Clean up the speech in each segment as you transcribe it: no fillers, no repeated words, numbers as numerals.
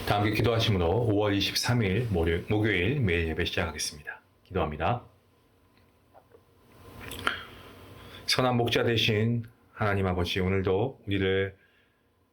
다 함께 기도하심으로 5월 23일 목요일 매일 예배 시작하겠습니다. 기도합니다. 선한 목자 되신 하나님 아버지, 오늘도 우리를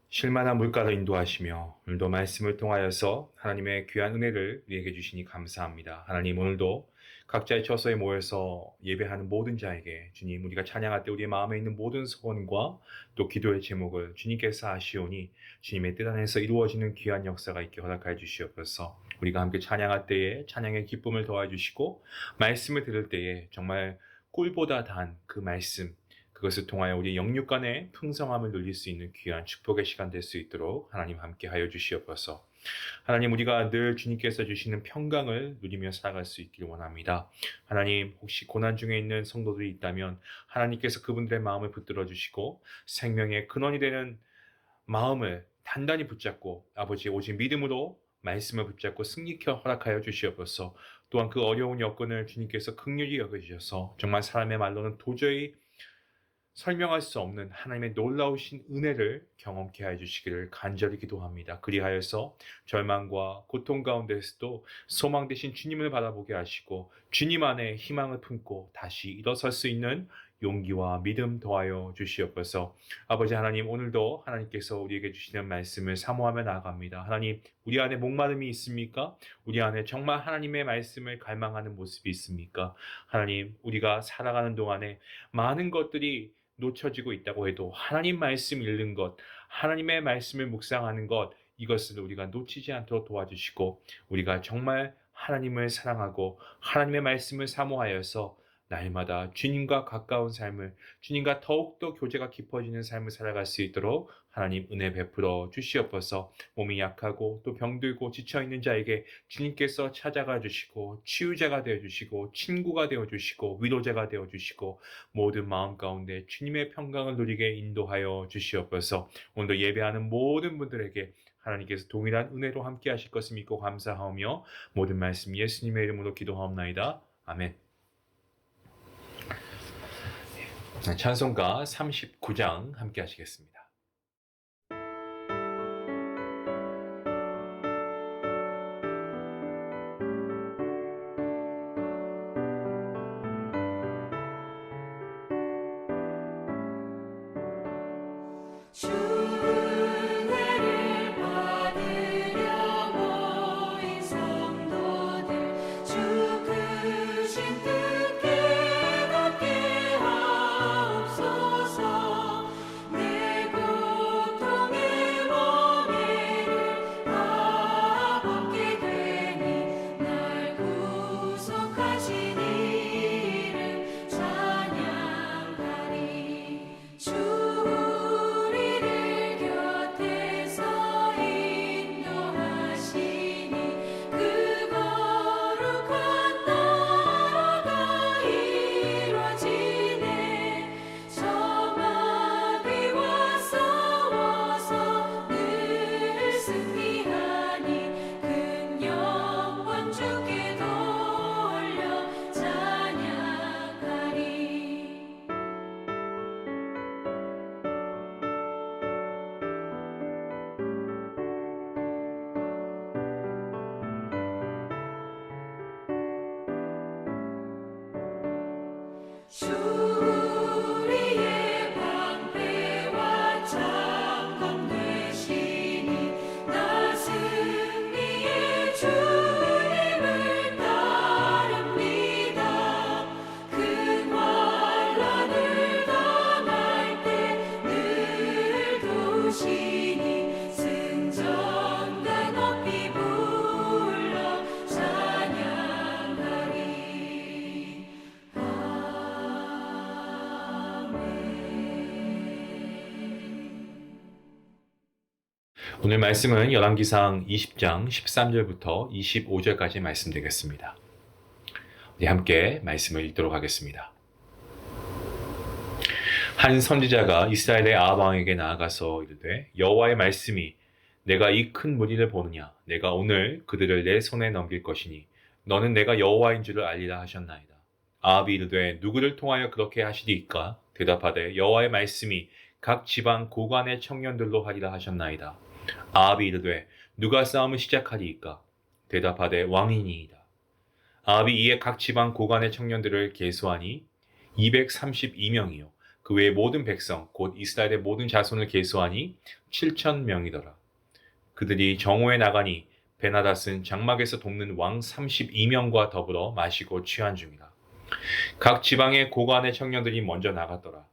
쉴만한 물가로 인도하시며 오늘도 말씀을 통하여서 하나님의 귀한 은혜를 우리에게 주시니 감사합니다. 하나님, 오늘도 각자의 처소에 모여서 예배하는 모든 자에게 주님, 우리가 찬양할 때 우리의 마음에 있는 모든 소원과 또 기도의 제목을 주님께서 아시오니 주님의 뜻 안에서 이루어지는 귀한 역사가 있게 허락하여 주시옵소서. 우리가 함께 찬양할 때에 찬양의 기쁨을 더해 주시고 말씀을 들을 때에 정말 꿀보다 단 그 말씀, 그것을 통하여 우리 영육간의 풍성함을 누릴 수 있는 귀한 축복의 시간 될 수 있도록 하나님 함께 하여 주시옵소서. 하나님, 우리가 늘 주님께서 주시는 평강을 누리며 살아갈 수 있기를 원합니다. 하나님, 혹시 고난 중에 있는 성도들이 있다면 하나님께서 그분들의 마음을 붙들어 주시고 생명의 근원이 되는 마음을 단단히 붙잡고 아버지 오직 믿음으로 말씀을 붙잡고 승리케 허락하여 주시옵소서. 또한 그 어려운 여건을 주님께서 긍휼히 여겨주셔서 정말 사람의 말로는 도저히 설명할 수 없는 하나님의 놀라우신 은혜를 경험케 하여 주시기를 간절히 기도합니다. 그리하여서 절망과 고통 가운데서도 소망 되신 주님을 바라보게 하시고 주님 안에 희망을 품고 다시 일어설 수 있는 용기와 믿음 더하여 주시옵소서. 아버지 하나님, 오늘도 하나님께서 우리에게 주시는 말씀을 사모하며 나아갑니다. 하나님, 우리 안에 목마름이 있습니까? 우리 안에 정말 하나님의 말씀을 갈망하는 모습이 있습니까? 하나님, 우리가 살아가는 동안에 많은 것들이 놓쳐지고 있다고 해도 하나님 말씀 읽는 것, 하나님의 말씀을 묵상하는 것, 이것을 우리가 놓치지 않도록 도와주시고 우리가 정말 하나님을 사랑하고 하나님의 말씀을 사모하여서 날마다 주님과 가까운 삶을, 주님과 더욱더 교제가 깊어지는 삶을 살아갈 수 있도록 하나님 은혜 베풀어 주시옵소서. 몸이 약하고 또 병들고 지쳐있는 자에게 주님께서 찾아가 주시고 치유자가 되어주시고 친구가 되어주시고 위로자가 되어주시고 모든 마음 가운데 주님의 평강을 누리게 인도하여 주시옵소서. 오늘도 예배하는 모든 분들에게 하나님께서 동일한 은혜로 함께 하실 것을 믿고 감사하며 모든 말씀 예수님의 이름으로 기도하옵나이다. 아멘. 찬송가 39장 함께 하시겠습니다. 주 은혜를 받으려 모인 성도들 주 크신 뜻 깨닫게 하옵소서. 내 고통의 멍에를 다 벗게 되니 날 구속하신 이름 찬양하리. 주 우리의 방패와 장검 되시니 나 승리의 주님을 따릅니다. 큰 환난을 당할 때 늘 도우시니 승전가 높이 불러 찬양하리. 오늘 말씀은 열왕기상 20장 13절부터 25절까지 말씀드리겠습니다. 우리 함께 말씀을 읽도록 하겠습니다. 한 선지자가 이스라엘의 아합 왕에게 나아가서 이르되 여호와의 말씀이 내가 이 큰 무리를 보느냐 내가 오늘 그들을 내 손에 넘길 것이니 너는 내가 여호와인 줄을 알리라 하셨나이다. 아합이 이르되 누구를 통하여 그렇게 하시리이까? 대답하되 여호와의 말씀이 각 지방 고관의 청년들로 하리라 하셨나이다. 아합이 이르되 누가 싸움을 시작하리이까? 대답하되 왕이니이다. 아합이 이에 각 지방 고관의 청년들을 계수하니 232명이요. 그 외의 모든 백성 곧 이스라엘의 모든 자손을 계수하니 7,000명이더라. 그들이 정오에 나가니 베나닷은 장막에서 돕는 왕 32명과 더불어 마시고 취한 중이라. 각 지방의 고관의 청년들이 먼저 나갔더라.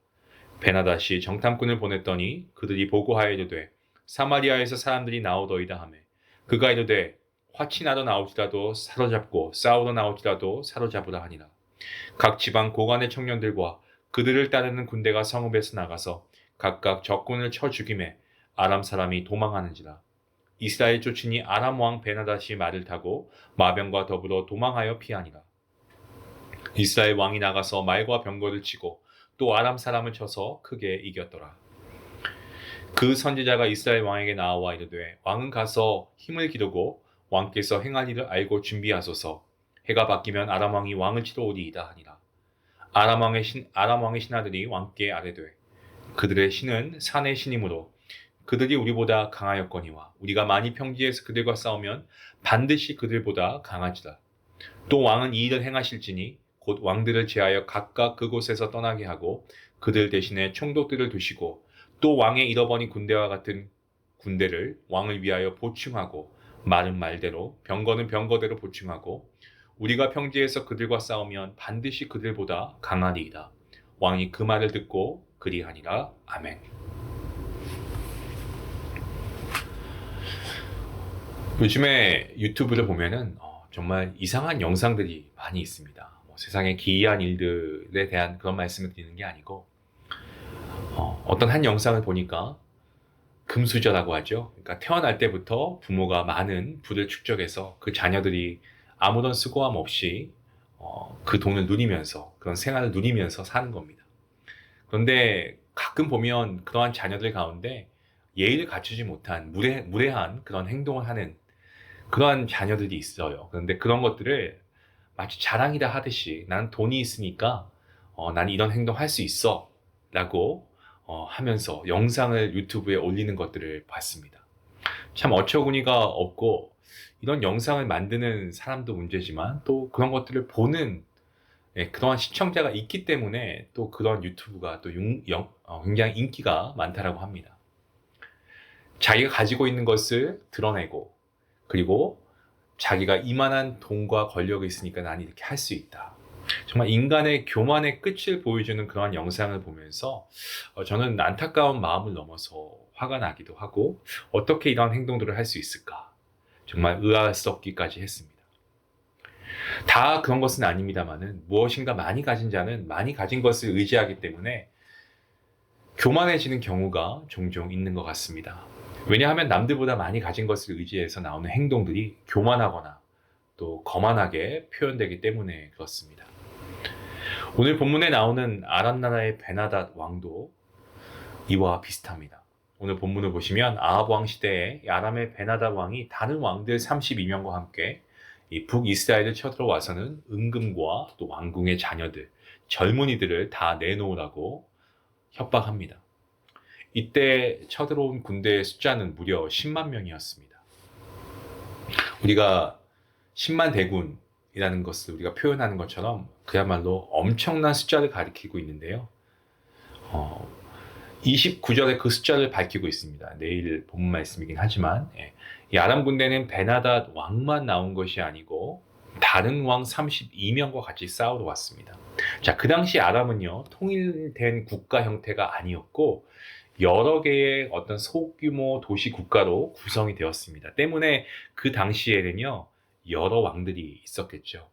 베나닷이 정탐꾼을 보냈더니 그들이 보고하여 이르되 사마리아에서 사람들이 나오더이다 하매 그가 이르되 화친하러 나올지라도 사로잡고 싸우러 나올지라도 사로잡으라 하니라. 각 지방 고관의 청년들과 그들을 따르는 군대가 성읍에서 나가서 각각 적군을 쳐 죽임에 아람 사람이 도망하는지라. 이스라엘 쫓으니 아람 왕 베나닷이 말을 타고 마병과 더불어 도망하여 피하니라. 이스라엘 왕이 나가서 말과 병거를 치고 또 아람 사람을 쳐서 크게 이겼더라. 그 선지자가 이스라엘 왕에게 나와 이르되 왕은 가서 힘을 기르고 왕께서 행할 일을 알고 준비하소서. 해가 바뀌면 아람 왕이 왕을 치러 오리이다 하니라. 아람 왕의 신하들이 왕께 아뢰되 그들의 신은 산의 신이므로 그들이 우리보다 강하였거니와 우리가 많이 평지에서 그들과 싸우면 반드시 그들보다 강하지라. 또 왕은 이 일을 행하실지니 곧 왕들을 제하여 각각 그곳에서 떠나게 하고 그들 대신에 총독들을 두시고 또 왕의 잃어버린 군대와 같은 군대를 왕을 위하여 보충하고 말은 말대로 병거는 병거대로 보충하고 우리가 평지에서 그들과 싸우면 반드시 그들보다 강하리이다. 왕이 그 말을 듣고 그리하니라. 아멘. 요즘에 유튜브를 보면은 정말 이상한 영상들이 많이 있습니다. 세상의 기이한 일들에 대한 그런 말씀을 드리는 게 아니고 어떤 한 영상을 보니까 금수저라고 하죠. 그러니까 태어날 때부터 부모가 많은 부를 축적해서 그 자녀들이 아무런 수고함 없이 그 돈을 누리면서 그런 생활을 누리면서 사는 겁니다. 그런데 가끔 보면 그러한 자녀들 가운데 예의를 갖추지 못한 무례한 그런 행동을 하는 그러한 자녀들이 있어요. 그런데 그런 것들을 마치 자랑이다 하듯이 난 돈이 있으니까 난 이런 행동 할 수 있어 라고 하면서 영상을 유튜브에 올리는 것들을 봤습니다. 참 어처구니가 없고 이런 영상을 만드는 사람도 문제지만 또 그런 것들을 보는 그러한 시청자가 있기 때문에 또 그런 유튜브가 또 굉장히 인기가 많다라고 합니다. 자기가 가지고 있는 것을 드러내고 그리고 자기가 이만한 돈과 권력이 있으니까 난 이렇게 할 수 있다. 정말 인간의 교만의 끝을 보여주는 그러한 영상을 보면서 저는 안타까운 마음을 넘어서 화가 나기도 하고 어떻게 이런 행동들을 할 수 있을까 정말 의아스럽기까지 했습니다. 다 그런 것은 아닙니다만은 무엇인가 많이 가진 자는 많이 가진 것을 의지하기 때문에 교만해지는 경우가 종종 있는 것 같습니다. 왜냐하면 남들보다 많이 가진 것을 의지해서 나오는 행동들이 교만하거나 또 거만하게 표현되기 때문에 그렇습니다. 오늘 본문에 나오는 아람 나라의 베나닷 왕도 이와 비슷합니다. 오늘 본문을 보시면 아합 왕 시대에 아람의 베나닷 왕이 다른 왕들 32명과 함께 이 북이스라엘을 쳐들어와서는 은금과 또 왕궁의 자녀들, 젊은이들을 다 내놓으라고 협박합니다. 이때 쳐들어온 군대의 숫자는 무려 10만 명이었습니다. 우리가 10만 대군이라는 것을 우리가 표현하는 것처럼 그야말로 엄청난 숫자를 가리키고 있는데요. 29절에 그 숫자를 밝히고 있습니다. 내일 본문 말씀이긴 하지만 이 아람 군대는 베나닷 왕만 나온 것이 아니고 다른 왕 32명과 같이 싸우러 왔습니다. 자, 그 당시 아람은요, 통일된 국가 형태가 아니었고 여러 개의 어떤 소규모 도시 국가로 구성이 되었습니다. 때문에 그 당시에는요, 여러 왕들이 있었겠죠.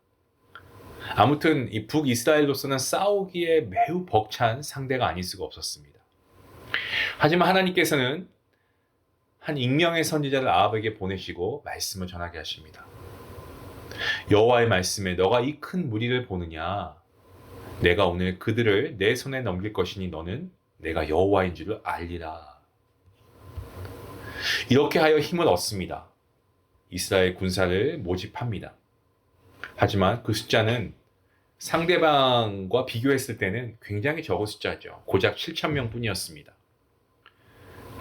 아무튼 이 북이스라엘로서는 싸우기에 매우 벅찬 상대가 아닐 수가 없었습니다. 하지만 하나님께서는 한 익명의 선지자를 아합에게 보내시고 말씀을 전하게 하십니다. 여호와의 말씀에 너가 이 큰 무리를 보느냐? 내가 오늘 그들을 내 손에 넘길 것이니 너는 내가 여호와인 줄을 알리라. 이렇게 하여 힘을 얻습니다. 이스라엘 군사를 모집합니다. 하지만 그 숫자는 상대방과 비교했을 때는 굉장히 적은 숫자죠. 고작 7,000명 뿐이었습니다.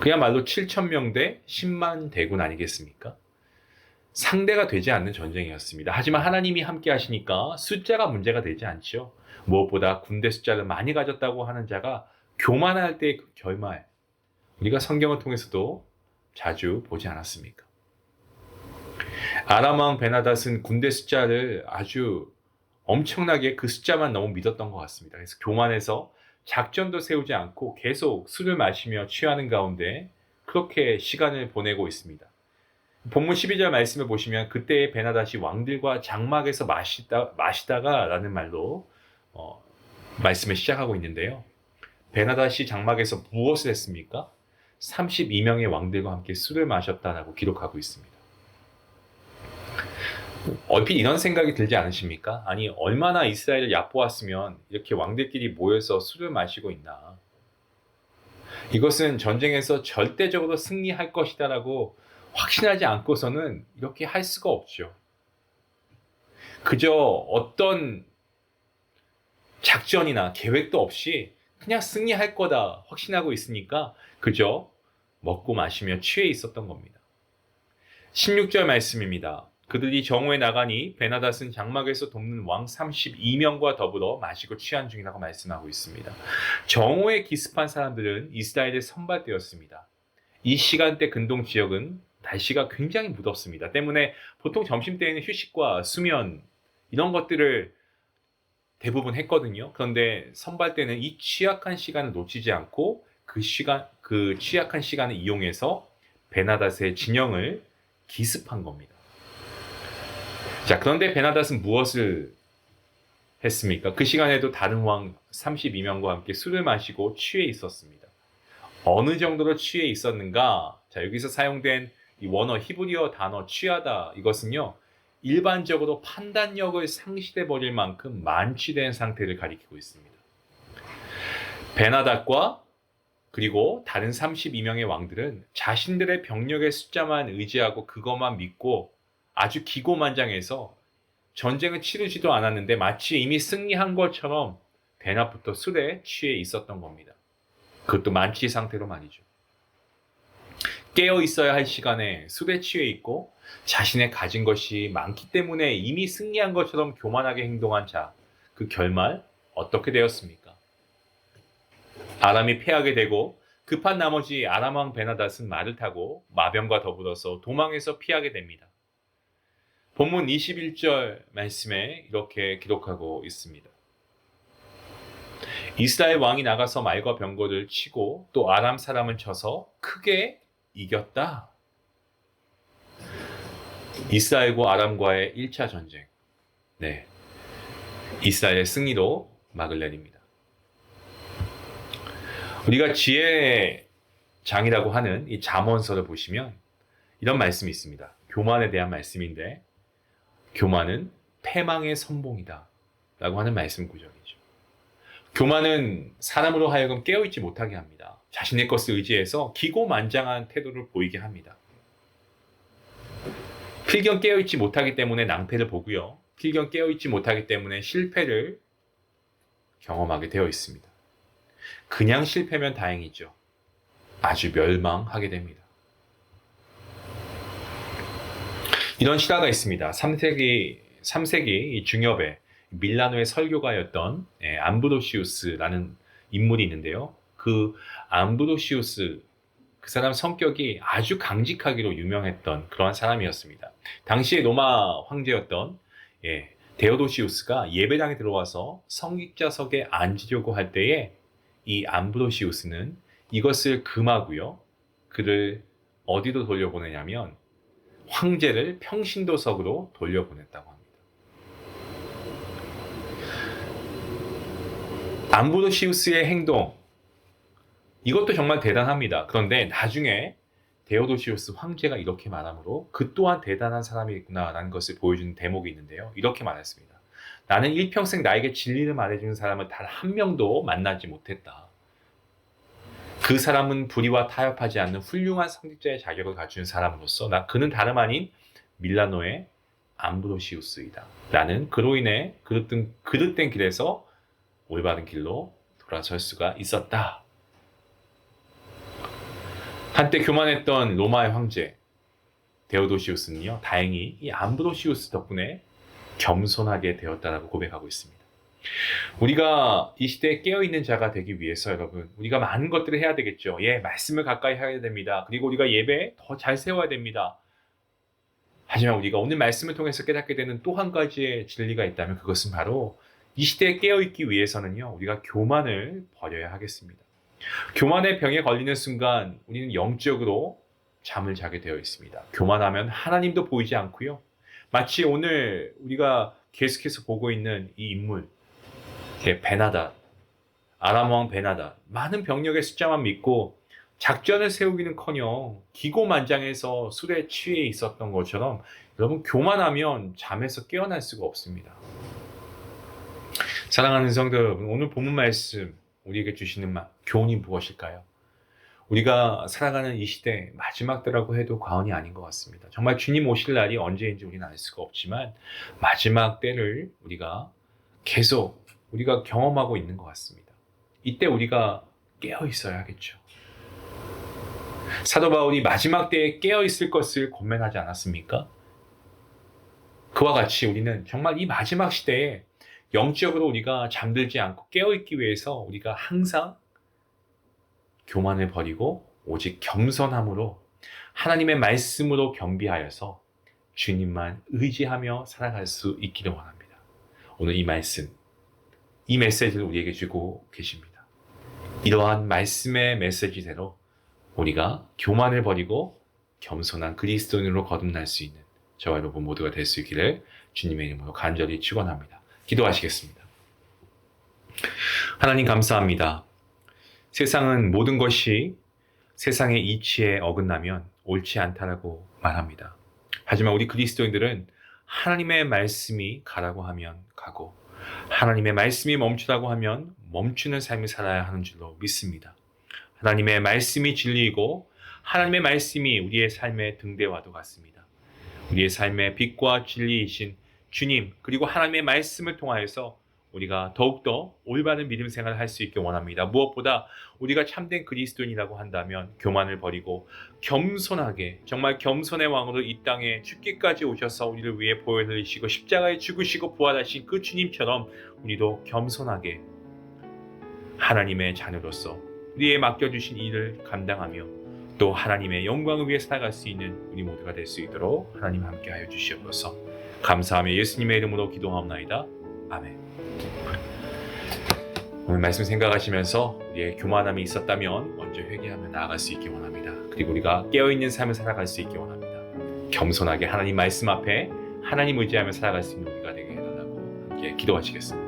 그야말로 7,000명 대 10만 대군 아니겠습니까? 상대가 되지 않는 전쟁이었습니다. 하지만 하나님이 함께 하시니까 숫자가 문제가 되지 않죠. 무엇보다 군대 숫자를 많이 가졌다고 하는 자가 교만할 때의 그 결말, 우리가 성경을 통해서도 자주 보지 않았습니까? 아람 왕 베나닷은 군대 숫자를 아주 엄청나게 그 숫자만 너무 믿었던 것 같습니다. 그래서 교만해서 작전도 세우지 않고 계속 술을 마시며 취하는 가운데 그렇게 시간을 보내고 있습니다. 본문 12절 말씀을 보시면 그때의 베나닷이 왕들과 장막에서 마시다가 라는 말로 말씀을 시작하고 있는데요. 베나닷이 장막에서 무엇을 했습니까? 32명의 왕들과 함께 술을 마셨다라고 기록하고 있습니다. 얼핏 이런 생각이 들지 않으십니까? 아니, 얼마나 이스라엘을 얕보았으면 이렇게 왕들끼리 모여서 술을 마시고 있나. 이것은 전쟁에서 절대적으로 승리할 것이다라고 확신하지 않고서는 이렇게 할 수가 없죠. 그저 어떤 작전이나 계획도 없이 그냥 승리할 거다 확신하고 있으니까 그저 먹고 마시며 취해 있었던 겁니다. 16절 말씀입니다. 그들이 정오에 나가니 베나닷은 장막에서 돕는 왕 32명과 더불어 마시고 취한 중이라고 말씀하고 있습니다. 정오에 기습한 사람들은 이스라엘의 선발대였습니다. 이 시간대 근동 지역은 날씨가 굉장히 무덥습니다. 때문에 보통 점심때에는 휴식과 수면 이런 것들을 대부분 했거든요. 그런데 선발대는 이 취약한 시간을 놓치지 않고 그 취약한 시간을 이용해서 베나닷의 진영을 기습한 겁니다. 자, 그런데 베나닷은 무엇을 했습니까? 그 시간에도 다른 왕 32명과 함께 술을 마시고 취해 있었습니다. 어느 정도로 취해 있었는가? 자, 여기서 사용된 이 원어 히브리어 단어 취하다, 이것은요 일반적으로 판단력을 상실해 버릴 만큼 만취된 상태를 가리키고 있습니다. 베나닷과 그리고 다른 32명의 왕들은 자신들의 병력의 숫자만 의지하고 그것만 믿고 아주 기고만장해서 전쟁을 치르지도 않았는데 마치 이미 승리한 것처럼 대낮부터 술에 취해 있었던 겁니다. 그것도 만취 상태로 말이죠. 깨어 있어야 할 시간에 술에 취해 있고 자신의 가진 것이 많기 때문에 이미 승리한 것처럼 교만하게 행동한 자, 그 결말 어떻게 되었습니까? 아람이 패하게 되고 급한 나머지 아람 왕 베나닷은 말을 타고 마병과 더불어서 도망해서 피하게 됩니다. 본문 21절 말씀에 이렇게 기록하고 있습니다. 이스라엘 왕이 나가서 말과 병거를 치고 또 아람 사람을 쳐서 크게 이겼다. 이스라엘과 아람과의 1차 전쟁. 네. 이스라엘의 승리로 막을 내립니다. 우리가 지혜의 장이라고 하는 이 잠언서를 보시면 이런 말씀이 있습니다. 교만에 대한 말씀인데 교만은 패망의 선봉이다 라고 하는 말씀 구절이죠. 교만은 사람으로 하여금 깨어있지 못하게 합니다. 자신의 것을 의지해서 기고만장한 태도를 보이게 합니다. 필경 깨어있지 못하기 때문에 낭패를 보고요. 필경 깨어있지 못하기 때문에 실패를 경험하게 되어 있습니다. 그냥 실패면 다행이죠. 아주 멸망하게 됩니다. 이런 실화가 있습니다. 3세기 이 중엽에 밀라노의 설교가였던 암브로시우스라는 인물이 있는데요. 그 암브로시우스, 그 사람 성격이 아주 강직하기로 유명했던 그러한 사람이었습니다. 당시에 로마 황제였던 데오도시우스가 예배당에 들어와서 성직자석에 앉으려고 할 때에 이 암브로시우스는 이것을 금하고요. 그를 어디로 돌려보내냐면 황제를 평신도석으로 돌려보냈다고 합니다. 암브로시우스의 행동, 이것도 정말 대단합니다. 그런데 나중에 데오도시우스 황제가 이렇게 말하므로 그 또한 대단한 사람이구나라는 것을 보여주는 대목이 있는데요. 이렇게 말했습니다. 나는 일평생 나에게 진리를 말해주는 사람을 단 한 명도 만나지 못했다. 그 사람은 불의와 타협하지 않는 훌륭한 성직자의 자격을 갖춘 사람으로서 그는 다름 아닌 밀라노의 암브로시우스이다. 나는 그로 인해 그릇된 길에서 올바른 길로 돌아설 수가 있었다. 한때 교만했던 로마의 황제 데오도시우스는요, 다행히 이 암브로시우스 덕분에 겸손하게 되었다라고 고백하고 있습니다. 우리가 이 시대에 깨어있는 자가 되기 위해서 여러분, 우리가 많은 것들을 해야 되겠죠. 말씀을 가까이 해야 됩니다. 그리고 우리가 예배 더 잘 세워야 됩니다. 하지만 우리가 오늘 말씀을 통해서 깨닫게 되는 또 한 가지의 진리가 있다면 그것은 바로 이 시대에 깨어있기 위해서는요, 우리가 교만을 버려야 하겠습니다. 교만의 병에 걸리는 순간 우리는 영적으로 잠을 자게 되어 있습니다. 교만하면 하나님도 보이지 않고요. 마치 오늘 우리가 계속해서 보고 있는 이 인물, 베나닷, 아람 왕 베나닷, 많은 병력의 숫자만 믿고 작전을 세우기는커녕 기고만장해서 술에 취해 있었던 것처럼 여러분, 교만하면 잠에서 깨어날 수가 없습니다. 사랑하는 성도 여러분, 오늘 본문 말씀 우리에게 주시는 교훈이 무엇일까요? 우리가 살아가는 이 시대 마지막 때라고 해도 과언이 아닌 것 같습니다. 정말 주님 오실 날이 언제인지 우리는 알 수가 없지만 마지막 때를 우리가 계속 우리가 경험하고 있는 것 같습니다. 이때 우리가 깨어 있어야 하겠죠. 사도 바울이 마지막 때에 깨어 있을 것을 권면하지 않았습니까? 그와 같이 우리는 정말 이 마지막 시대에 영적으로 우리가 잠들지 않고 깨어 있기 위해서 우리가 항상 교만을 버리고 오직 겸손함으로 하나님의 말씀으로 겸비하여서 주님만 의지하며 살아갈 수 있기를 원합니다. 오늘 이 말씀, 이 메시지를 우리에게 주고 계십니다. 이러한 말씀의 메시지대로 우리가 교만을 버리고 겸손한 그리스도인으로 거듭날 수 있는 저와 여러분 모두가 될 수 있기를 주님의 이름으로 간절히 축원합니다. 기도하시겠습니다. 하나님 감사합니다. 세상은 모든 것이 세상의 이치에 어긋나면 옳지 않다라고 말합니다. 하지만 우리 그리스도인들은 하나님의 말씀이 가라고 하면 가고 하나님의 말씀이 멈추라고 하면 멈추는 삶을 살아야 하는 줄로 믿습니다. 하나님의 말씀이 진리이고 하나님의 말씀이 우리의 삶의 등대와도 같습니다. 우리의 삶의 빛과 진리이신 주님, 그리고 하나님의 말씀을 통하여서 우리가 더욱더 올바른 믿음 생활을 할 수 있게 원합니다. 무엇보다 우리가 참된 그리스도인이라고 한다면 교만을 버리고 겸손하게, 정말 겸손의 왕으로 이 땅에 죽기까지 오셔서 우리를 위해 보혈을 흘리시고 십자가에 죽으시고 부활하신 그 주님처럼 우리도 겸손하게 하나님의 자녀로서 우리의 맡겨주신 일을 감당하며 또 하나님의 영광을 위해 살아갈 수 있는 우리 모두가 될 수 있도록 하나님 함께하여 주시옵소서. 감사하며 예수님의 이름으로 기도하옵나이다. 아멘. 오늘 말씀 생각하시면서 우리의 교만함이 있었다면 먼저 회개하며 나아갈 수 있기 원합니다. 그리고 우리가 깨어있는 삶을 살아갈 수 있기 원합니다. 겸손하게 하나님 말씀 앞에 하나님 의지하며 살아갈 수 있는 우리가 되게 해달라고 함께 기도하시겠습니다.